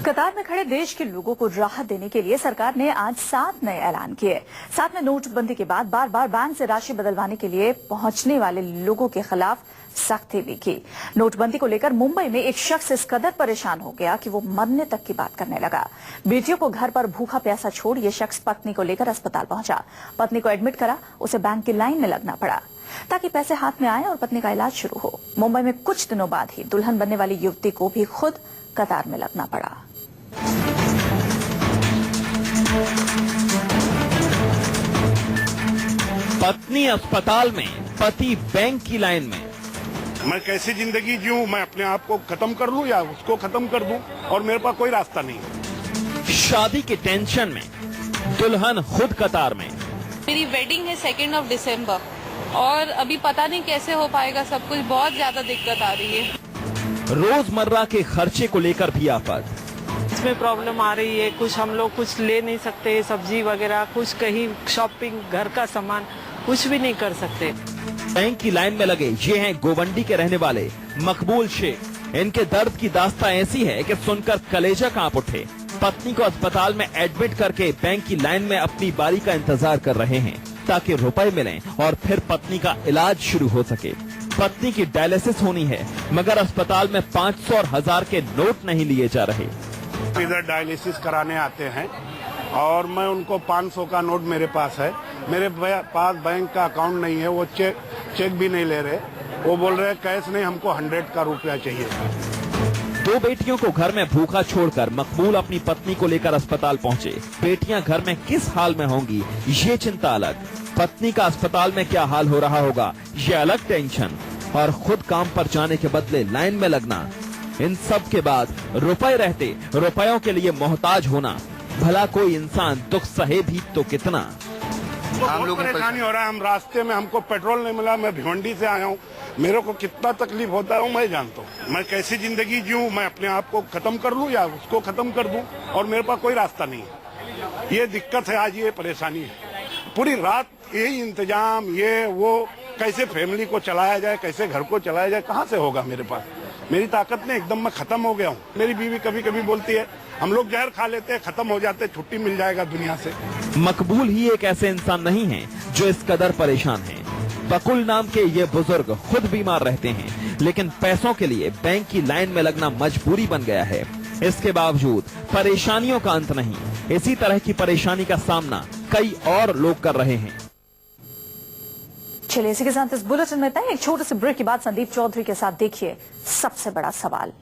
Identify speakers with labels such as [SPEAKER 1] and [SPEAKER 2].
[SPEAKER 1] कतार में खड़े देश के लोगों को राहत देने के लिए सरकार ने आज 7 नए ऐलान किए। साथ में नोटबंदी के बाद बार बार बैंक से राशि बदलवाने के लिए पहुंचने वाले लोगों के खिलाफ सख्ती भी की। नोटबंदी को लेकर मुंबई में एक शख्स इस कदर परेशान हो गया कि वो मरने तक की बात करने लगा। बेटियों को घर पर भूखा प्यासा छोड़ ये शख्स पत्नी को लेकर अस्पताल पहुंचा। पत्नी को एडमिट करा, उसे बैंक की लाइन में लगना पड़ा ताकि पैसे हाथ में आए और पत्नी का इलाज शुरू हो। मुंबई में कुछ दिनों बाद ही दुल्हन बनने वाली युवती को भी खुद कतार में लगना पड़ा।
[SPEAKER 2] पत्नी अस्पताल में, पति बैंक की लाइन में।
[SPEAKER 3] मैं कैसे जिंदगी जीऊं? मैं अपने आप को खत्म कर लूं या उसको खत्म कर दूं? और मेरे पास कोई रास्ता नहीं।
[SPEAKER 2] शादी के टेंशन में, दुल्हन खुद कतार में।
[SPEAKER 4] मेरी वेडिंग है 2 दिसंबर और अभी पता नहीं कैसे हो पाएगा सब कुछ, बहुत ज्यादा दिक्कत आ रही है।
[SPEAKER 2] रोजमर्रा के खर्चे को लेकर भी आफत।
[SPEAKER 5] इसमें प्रॉब्लम आ रही है, कुछ हम लोग कुछ ले नहीं सकते, सब्जी वगैरह कुछ, कहीं शॉपिंग, घर का सामान कुछ भी नहीं कर सकते।
[SPEAKER 2] बैंक की लाइन में लगे ये हैं गोवंडी के रहने वाले मकबूल शेख। इनके दर्द की दास्तां ऐसी है कि सुनकर कलेजा कांप उठे। पत्नी को अस्पताल में एडमिट करके बैंक की लाइन में अपनी बारी का इंतजार कर रहे हैं ताकि रुपए मिलें और फिर पत्नी का इलाज शुरू हो सके। पत्नी की डायलिसिस होनी है मगर अस्पताल में 500 और 1000 के नोट नहीं लिए जा रहे।
[SPEAKER 3] इधर डायलिसिस कराने आते हैं और मैं उनको 500 का नोट मेरे पास है। मेरे पास बैंक का अकाउंट नहीं है, वो चेक भी नहीं ले रहे। वो बोल रहे हैं कैश नहीं, हमको 100 का रुपया चाहिए।
[SPEAKER 2] 2 बेटियों को घर में भूखा छोड़कर मकबूल अपनी पत्नी को लेकर अस्पताल पहुंचे। बेटियां घर में किस हाल में होंगी ये चिंता अलग, पत्नी का अस्पताल में क्या हाल हो रहा होगा ये अलग टेंशन, और खुद काम पर जाने के बदले लाइन में लगना। इन सब के बाद रुपए रहते रुपयों के लिए मोहताज होना। भला कोई इंसान दुख सहे भी तो कितना।
[SPEAKER 3] हम लोग परेशानी हो रहा है। हम रास्ते में, हमको पेट्रोल नहीं मिला। मैं भिवंडी से आया हूँ, मेरे को कितना तकलीफ होता है मैं जानता हूँ। मैं कैसी जिंदगी जीऊं? मैं अपने आप को खत्म कर लूं या उसको खत्म कर दूं? और मेरे पास कोई रास्ता नहीं है। ये दिक्कत है, आज ये परेशानी है। पूरी रात यही इंतजाम, ये वो, कैसे फैमिली को चलाया जाए, कैसे घर को चलाया जाए, कहाँ से होगा मेरे पास? मेरी ताकत ने एकदम मैं खत्म हो गया हूँ। मेरी बीवी कभी कभी बोलती है हम लोग जहर खा लेते हैं, खत्म हो जाते, छुट्टी मिल जाएगा दुनिया से।
[SPEAKER 2] मकबूल ही एक ऐसे इंसान नहीं है जो इस कदर परेशान है। बकुल नाम के ये बुजुर्ग खुद बीमार रहते हैं लेकिन पैसों के लिए बैंक की लाइन में लगना मजबूरी बन गया है। इसके बावजूद परेशानियों का अंत नहीं। इसी तरह की परेशानी का सामना कई और लोग कर रहे हैं।
[SPEAKER 1] चलिए इसी के साथ इस बुलेटिन में एक छोटे से ब्रेक के बाद संदीप चौधरी के साथ देखिए सबसे बड़ा सवाल।